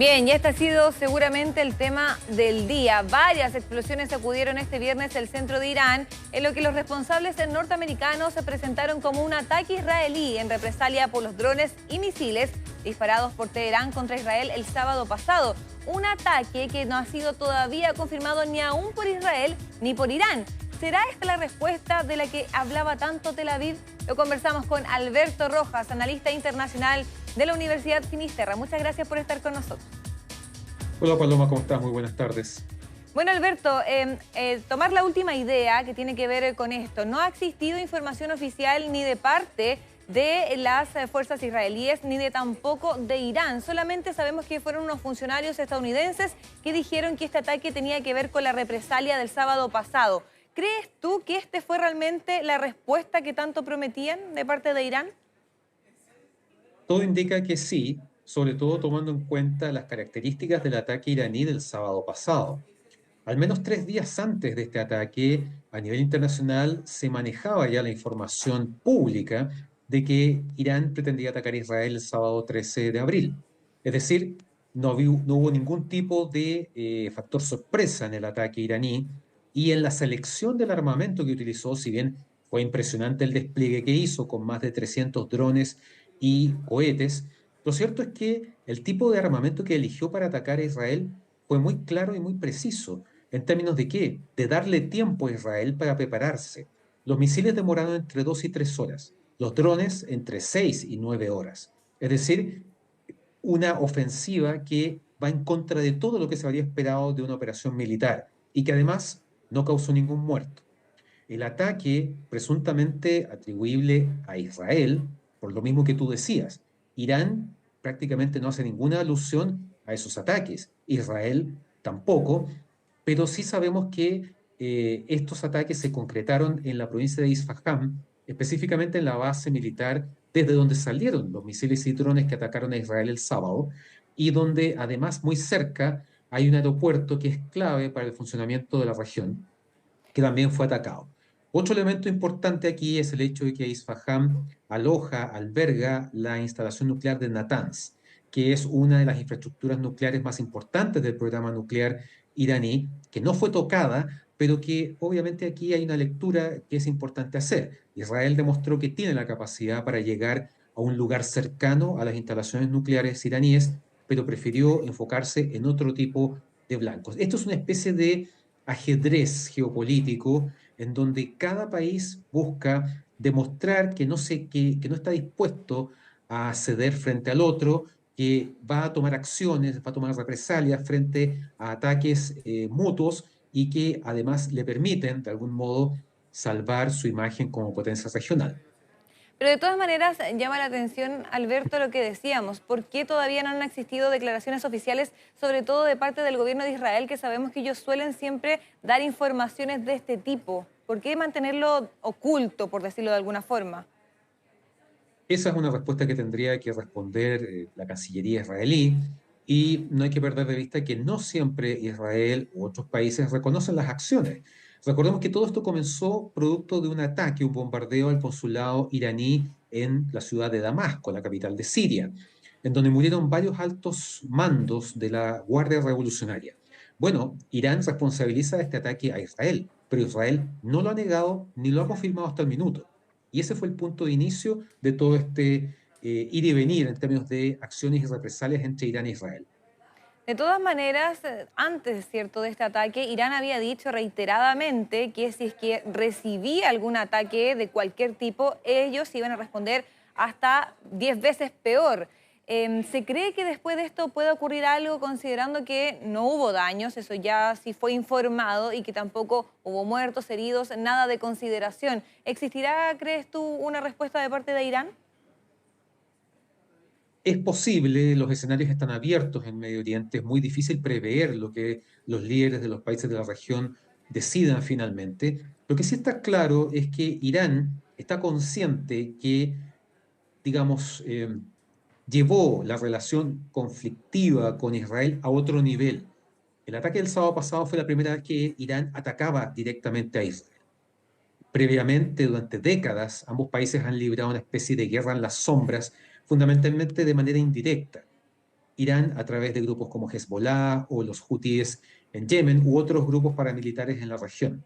Bien, y este ha sido seguramente el tema del día. Varias explosiones sacudieron este viernes el centro de Irán, en lo que los responsables norteamericanos se presentaron como un ataque israelí en represalia por los drones y misiles disparados por Teherán contra Israel el sábado pasado. Un ataque que no ha sido todavía confirmado ni aún por Israel ni por Irán. ¿Será esta la respuesta de la que hablaba tanto Tel Aviv? Lo conversamos con Alberto Rojas, analista internacional de la Universidad Finisterra. Muchas gracias por estar con nosotros. Hola Paloma, ¿cómo estás? Muy buenas tardes. Bueno, Alberto, tomar la última idea que tiene que ver con esto. No ha existido información oficial ni de parte de las fuerzas israelíes ni de tampoco de Irán. Solamente sabemos que fueron unos funcionarios estadounidenses que dijeron que este ataque tenía que ver con la represalia del sábado pasado. ¿Crees tú que este fue realmente la respuesta que tanto prometían de parte de Irán? Todo indica que sí, sobre todo tomando en cuenta las características del ataque iraní del sábado pasado. Al menos 3 días antes de este ataque, a nivel internacional se manejaba ya la información pública de que Irán pretendía atacar a Israel el sábado 13 de abril. Es decir, no hubo ningún tipo de factor sorpresa en el ataque iraní y en la selección del armamento que utilizó, si bien fue impresionante el despliegue que hizo con más de 300 drones y cohetes, lo cierto es que el tipo de armamento que eligió para atacar a Israel fue muy claro y muy preciso. ¿En términos de qué? De darle tiempo a Israel para prepararse. Los misiles demoraron entre 2 y 3 horas, los drones entre 6 y 9 horas. Es decir, una ofensiva que va en contra de todo lo que se habría esperado de una operación militar y que además no causó ningún muerto. El ataque presuntamente atribuible a Israel, por lo mismo que tú decías, Irán prácticamente no hace ninguna alusión a esos ataques, Israel tampoco, pero sí sabemos que estos ataques se concretaron en la provincia de Isfahán, específicamente en la base militar desde donde salieron los misiles y drones que atacaron a Israel el sábado, y donde además muy cerca hay un aeropuerto que es clave para el funcionamiento de la región, que también fue atacado. Otro elemento importante aquí es el hecho de que Isfahán alberga la instalación nuclear de Natanz, que es una de las infraestructuras nucleares más importantes del programa nuclear iraní, que no fue tocada, pero que obviamente aquí hay una lectura que es importante hacer. Israel demostró que tiene la capacidad para llegar a un lugar cercano a las instalaciones nucleares iraníes, pero prefirió enfocarse en otro tipo de blancos. Esto es una especie de ajedrez geopolítico en donde cada país busca demostrar que no está dispuesto a ceder frente al otro, que va a tomar acciones, va a tomar represalias frente a ataques mutuos y que además le permiten, de algún modo, salvar su imagen como potencia regional. Pero de todas maneras llama la atención, Alberto, lo que decíamos. ¿Por qué todavía no han existido declaraciones oficiales, sobre todo de parte del gobierno de Israel, que sabemos que ellos suelen siempre dar informaciones de este tipo? ¿Por qué mantenerlo oculto, por decirlo de alguna forma? Esa es una respuesta que tendría que responder la Cancillería israelí, y no hay que perder de vista que no siempre Israel u otros países reconocen las acciones. Recordemos que todo esto comenzó producto de un ataque, un bombardeo al consulado iraní en la ciudad de Damasco, la capital de Siria, en donde murieron varios altos mandos de la Guardia Revolucionaria. Bueno, Irán responsabiliza este ataque a Israel, pero Israel no lo ha negado ni lo ha confirmado hasta el minuto. Y ese fue el punto de inicio de todo este ir y venir en términos de acciones y represalias entre Irán e Israel. De todas maneras, antes, ¿cierto?, de este ataque, Irán había dicho reiteradamente que si es que recibía algún ataque de cualquier tipo, ellos iban a responder hasta 10 veces peor. ¿Se cree que después de esto puede ocurrir algo, considerando que no hubo daños, eso ya sí fue informado, y que tampoco hubo muertos, heridos, nada de consideración? ¿Existirá, crees tú, una respuesta de parte de Irán? Es posible, los escenarios están abiertos en Medio Oriente, es muy difícil prever lo que los líderes de los países de la región decidan finalmente. Lo que sí está claro es que Irán está consciente que, digamos, llevó la relación conflictiva con Israel a otro nivel. El ataque del sábado pasado fue la primera vez que Irán atacaba directamente a Israel. Previamente, durante décadas, ambos países han librado una especie de guerra en las sombras, fundamentalmente de manera indirecta. Irán a través de grupos como Hezbollah o los Hutíes en Yemen u otros grupos paramilitares en la región.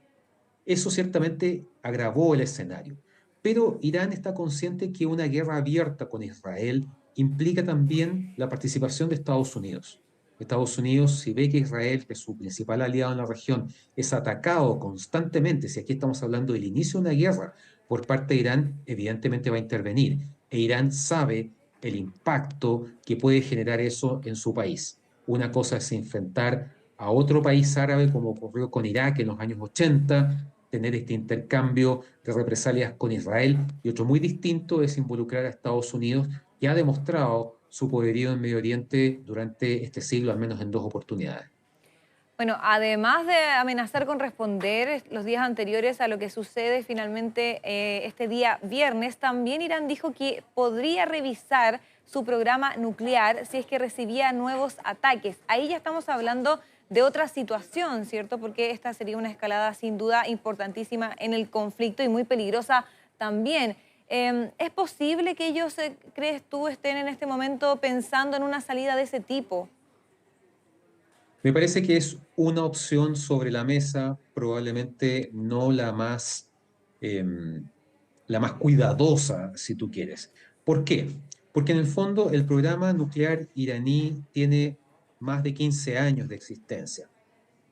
Eso ciertamente agravó el escenario, pero Irán está consciente que una guerra abierta con Israel implica también la participación de Estados Unidos. Estados Unidos, si ve que Israel, que es su principal aliado en la región, es atacado constantemente, si aquí estamos hablando del inicio de una guerra por parte de Irán, evidentemente va a intervenir. E Irán sabe el impacto que puede generar eso en su país. Una cosa es enfrentar a otro país árabe, como ocurrió con Irak en los años 80, tener este intercambio de represalias con Israel, y otro muy distinto es involucrar a Estados Unidos, que ha demostrado su poderío en Medio Oriente durante este siglo, al menos en dos oportunidades. Bueno, además de amenazar con responder los días anteriores a lo que sucede finalmente este día viernes, también Irán dijo que podría revisar su programa nuclear si es que recibía nuevos ataques. Ahí ya estamos hablando de otra situación, ¿cierto? Porque esta sería una escalada sin duda importantísima en el conflicto y muy peligrosa también. ¿Es posible que ellos, crees tú, estén en este momento pensando en una salida de ese tipo? Me parece que es una opción sobre la mesa, probablemente no la más cuidadosa, si tú quieres. ¿Por qué? Porque en el fondo el programa nuclear iraní tiene más de 15 años de existencia.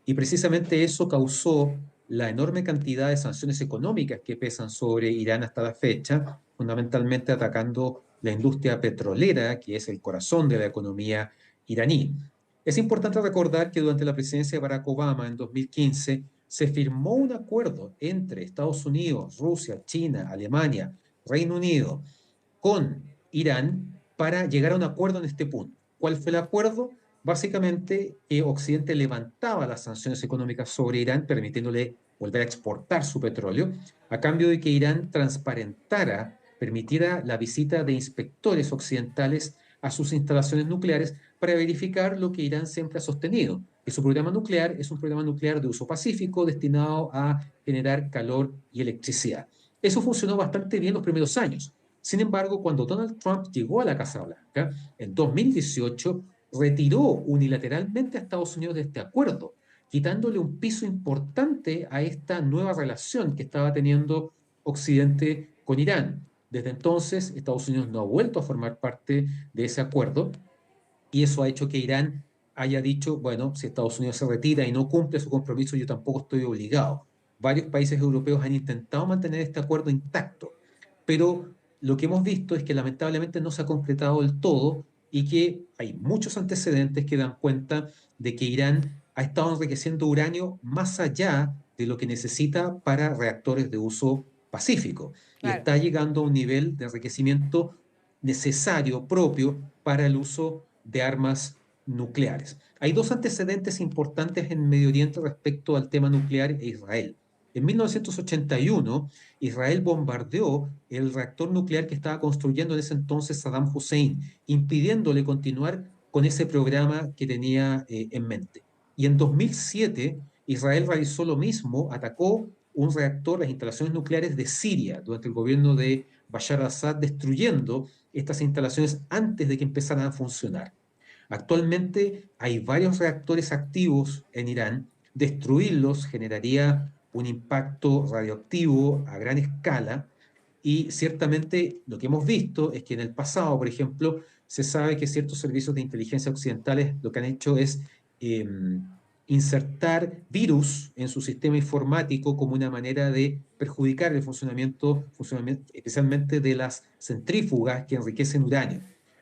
Y precisamente eso causó la enorme cantidad de sanciones económicas que pesan sobre Irán hasta la fecha, fundamentalmente atacando la industria petrolera, que es el corazón de la economía iraní. Es importante recordar que durante la presidencia de Barack Obama en 2015 se firmó un acuerdo entre Estados Unidos, Rusia, China, Alemania, Reino Unido con Irán para llegar a un acuerdo en este punto. ¿Cuál fue el acuerdo? Básicamente, que Occidente levantaba las sanciones económicas sobre Irán, permitiéndole volver a exportar su petróleo, a cambio de que Irán transparentara, permitiera la visita de inspectores occidentales a sus instalaciones nucleares para verificar lo que Irán siempre ha sostenido, que su programa nuclear es un programa nuclear de uso pacífico destinado a generar calor y electricidad. Eso funcionó bastante bien los primeros años. Sin embargo, cuando Donald Trump llegó a la Casa Blanca en 2018, retiró unilateralmente a Estados Unidos de este acuerdo, quitándole un piso importante a esta nueva relación que estaba teniendo Occidente con Irán. Desde entonces, Estados Unidos no ha vuelto a formar parte de ese acuerdo, y eso ha hecho que Irán haya dicho, bueno, si Estados Unidos se retira y no cumple su compromiso, yo tampoco estoy obligado. Varios países europeos han intentado mantener este acuerdo intacto, pero lo que hemos visto es que lamentablemente no se ha concretado del todo, y que hay muchos antecedentes que dan cuenta de que Irán ha estado enriqueciendo uranio más allá de lo que necesita para reactores de uso pacífico, y Claro. está llegando a un nivel de enriquecimiento necesario, propio, para el uso de armas nucleares. Hay dos antecedentes importantes en Medio Oriente respecto al tema nuclear e Israel. En 1981, Israel bombardeó el reactor nuclear que estaba construyendo en ese entonces Saddam Hussein, impidiéndole continuar con ese programa que tenía en mente. Y en 2007, Israel realizó lo mismo, atacó un reactor, las instalaciones nucleares de Siria, durante el gobierno de Bashar al-Assad, destruyendo estas instalaciones antes de que empezaran a funcionar. Actualmente hay varios reactores activos en Irán. Destruirlos generaría un impacto radioactivo a gran escala, y ciertamente lo que hemos visto es que en el pasado, por ejemplo, se sabe que ciertos servicios de inteligencia occidentales lo que han hecho es eh, insertar virus en su sistema informático como una manera de perjudicar el funcionamiento especialmente de las centrífugas que enriquecen uranio.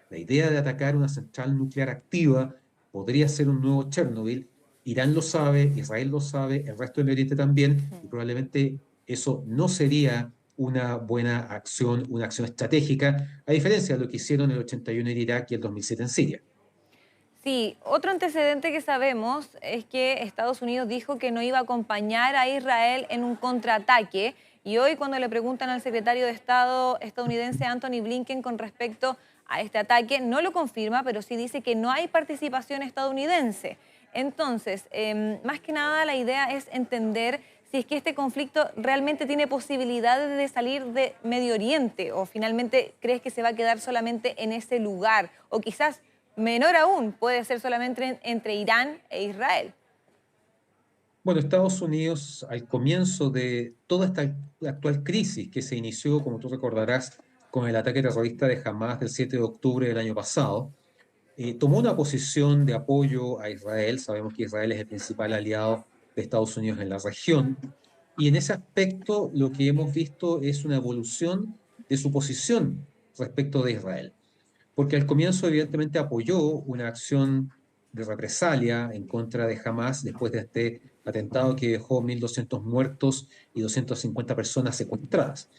La idea de atacar una central nuclear activa podría ser un nuevo Chernobyl. Irán lo sabe, Israel lo sabe, el resto del Medio Oriente también, y probablemente eso no sería una buena acción, una acción estratégica, a diferencia de lo que hicieron en el 81 en Irak y el 2007 en Siria. Sí, otro antecedente que sabemos es que Estados Unidos dijo que no iba a acompañar a Israel en un contraataque. Y hoy cuando le preguntan al secretario de Estado estadounidense Anthony Blinken con respecto a este ataque, no lo confirma, pero sí dice que no hay participación estadounidense. Entonces, más que nada la idea es entender si es que este conflicto realmente tiene posibilidades de salir de Medio Oriente, o finalmente crees que se va a quedar solamente en ese lugar, o quizás menor aún puede ser solamente entre Irán e Israel. Bueno, Estados Unidos, al comienzo de toda esta actual crisis que se inició, como tú recordarás, con el ataque terrorista de Hamás del 7 de octubre del año pasado, tomó una posición de apoyo a Israel. Sabemos que Israel es el principal aliado de Estados Unidos en la región. Y en ese aspecto lo que hemos visto es una evolución de su posición respecto de Israel. Porque al comienzo evidentemente apoyó una acción de represalia en contra de Hamas después de este atentado que dejó 1.200 muertos y 250 personas secuestradas.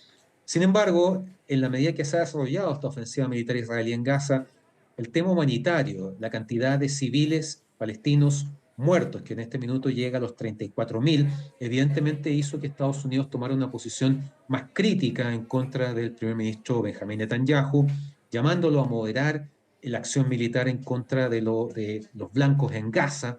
Sin embargo, en la medida que se ha desarrollado esta ofensiva militar israelí en Gaza, el tema humanitario, la cantidad de civiles palestinos muertos, que en este minuto llega a los 34.000, evidentemente hizo que Estados Unidos tomara una posición más crítica en contra del primer ministro Benjamín Netanyahu, llamándolo a moderar la acción militar en contra de los blancos en Gaza.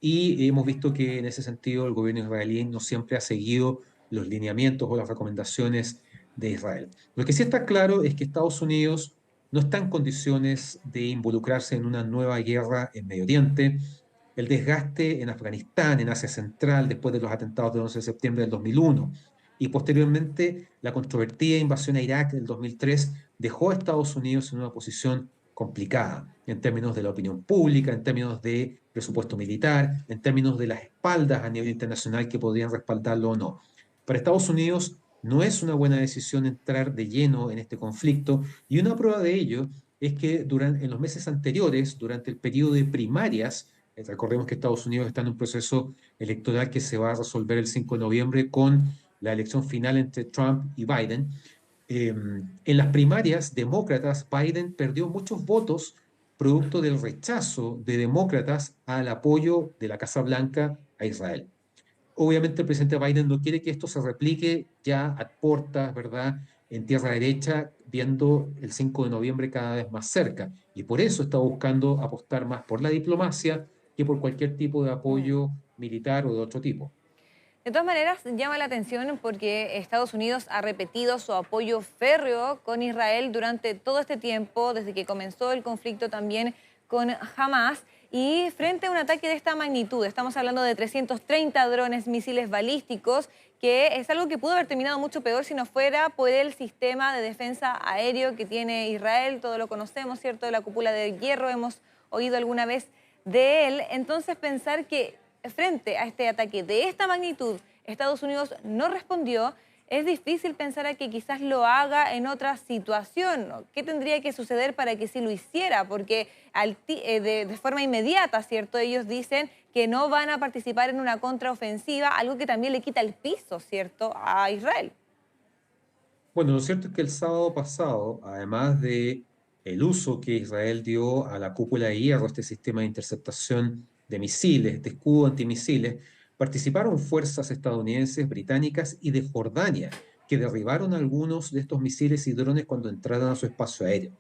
Y hemos visto que en ese sentido el gobierno israelí no siempre ha seguido los lineamientos o las recomendaciones de Israel. Lo que sí está claro es que Estados Unidos no está en condiciones de involucrarse en una nueva guerra en Medio Oriente. El desgaste en Afganistán, en Asia Central, después de los atentados del 11 de septiembre del 2001, y posteriormente la controvertida invasión a Irak del 2003 dejó a Estados Unidos en una posición complicada en términos de la opinión pública, en términos de presupuesto militar, en términos de las espaldas a nivel internacional que podrían respaldarlo o no. Para Estados Unidos no es una buena decisión entrar de lleno en este conflicto, y una prueba de ello es que en los meses anteriores, durante el periodo de primarias, recordemos que Estados Unidos está en un proceso electoral que se va a resolver el 5 de noviembre con la elección final entre Trump y Biden. En las primarias demócratas, Biden perdió muchos votos producto del rechazo de demócratas al apoyo de la Casa Blanca a Israel. Obviamente el presidente Biden no quiere que esto se replique ya a portas, ¿verdad?, en tierra derecha, viendo el 5 de noviembre cada vez más cerca. Y por eso está buscando apostar más por la diplomacia que por cualquier tipo de apoyo militar o de otro tipo. De todas maneras, llama la atención porque Estados Unidos ha repetido su apoyo férreo con Israel durante todo este tiempo, desde que comenzó el conflicto también con Hamas. Y frente a un ataque de esta magnitud, estamos hablando de 330 drones, misiles balísticos, que es algo que pudo haber terminado mucho peor si no fuera por el sistema de defensa aéreo que tiene Israel. Todos lo conocemos, ¿cierto? De la cúpula de hierro, hemos oído alguna vez de él. Entonces, pensar que frente a este ataque de esta magnitud, Estados Unidos no respondió, es difícil pensar a que quizás lo haga en otra situación. ¿No? ¿Qué tendría que suceder para que sí lo hiciera? Porque de forma inmediata, ¿cierto? Ellos dicen que no van a participar en una contraofensiva, algo que también le quita el piso, ¿cierto?, a Israel. Bueno, lo cierto es que el sábado pasado, además de el uso que Israel dio a la cúpula de hierro, este sistema de interceptación de misiles, de escudo antimisiles, participaron fuerzas estadounidenses, británicas y de Jordania, que derribaron algunos de estos misiles y drones cuando entraron a su espacio aéreo.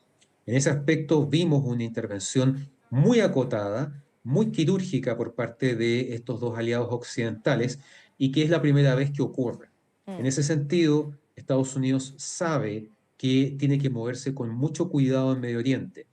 En ese aspecto vimos una intervención muy acotada, muy quirúrgica por parte de estos dos aliados occidentales, y que es la primera vez que ocurre. En ese sentido, Estados Unidos sabe que tiene que moverse con mucho cuidado en Medio Oriente,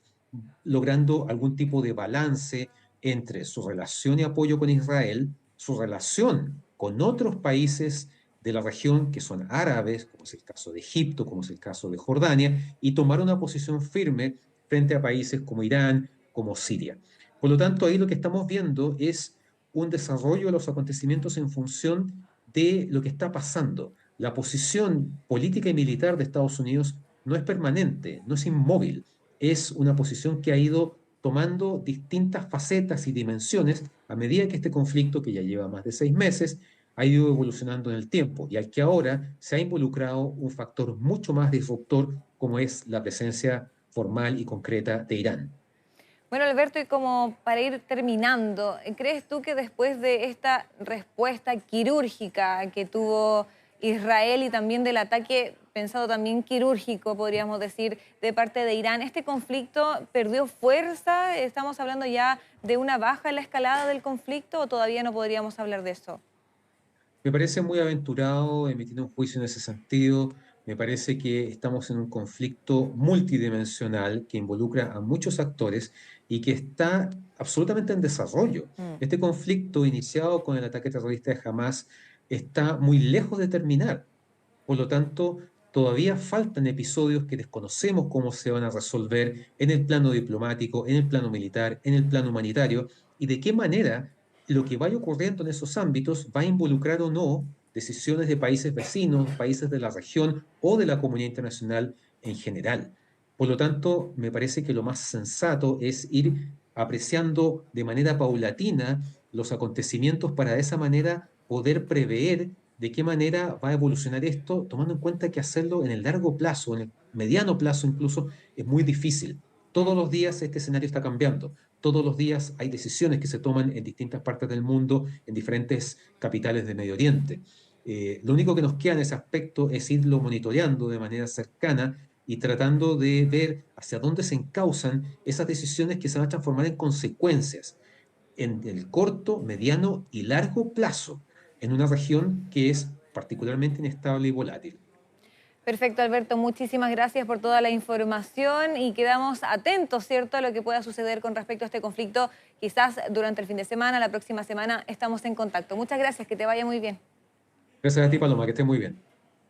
logrando algún tipo de balance entre su relación y apoyo con Israel, su relación con otros países de la región que son árabes, como es el caso de Egipto, como es el caso de Jordania, y tomar una posición firme frente a países como Irán, como Siria. Por lo tanto, ahí lo que estamos viendo es un desarrollo de los acontecimientos en función de lo que está pasando. La posición política y militar de Estados Unidos no es permanente, no es inmóvil, es una posición que ha ido tomando distintas facetas y dimensiones a medida que este conflicto, que ya lleva más de 6 meses, ha ido evolucionando en el tiempo, y al que ahora se ha involucrado un factor mucho más disruptor como es la presencia formal y concreta de Irán. Bueno, Alberto, y como para ir terminando, ¿crees tú que después de esta respuesta quirúrgica que tuvo Israel y también del ataque pensado también quirúrgico, podríamos decir, de parte de Irán, este conflicto perdió fuerza? ¿Estamos hablando ya de una baja en la escalada del conflicto o todavía no podríamos hablar de eso? Me parece muy aventurado emitir un juicio en ese sentido. Me parece que estamos en un conflicto multidimensional que involucra a muchos actores y que está absolutamente en desarrollo. Mm. Este conflicto, iniciado con el ataque terrorista de Hamas, está muy lejos de terminar. Por lo tanto, todavía faltan episodios que desconocemos cómo se van a resolver en el plano diplomático, en el plano militar, en el plano humanitario, y de qué manera lo que vaya ocurriendo en esos ámbitos va a involucrar o no decisiones de países vecinos, países de la región o de la comunidad internacional en general. Por lo tanto, me parece que lo más sensato es ir apreciando de manera paulatina los acontecimientos para de esa manera poder prever de qué manera va a evolucionar esto, tomando en cuenta que hacerlo en el largo plazo, en el mediano plazo incluso, es muy difícil. Todos los días este escenario está cambiando. Todos los días hay decisiones que se toman en distintas partes del mundo, en diferentes capitales de Medio Oriente. Lo único que nos queda en ese aspecto es irlo monitoreando de manera cercana y tratando de ver hacia dónde se encausan esas decisiones que se van a transformar en consecuencias en el corto, mediano y largo plazo en una región que es particularmente inestable y volátil. Perfecto, Alberto. Muchísimas gracias por toda la información y quedamos atentos, ¿cierto?, a lo que pueda suceder con respecto a este conflicto. Quizás durante el fin de semana, la próxima semana, estamos en contacto. Muchas gracias, que te vaya muy bien. Gracias a ti, Paloma, que estés muy bien.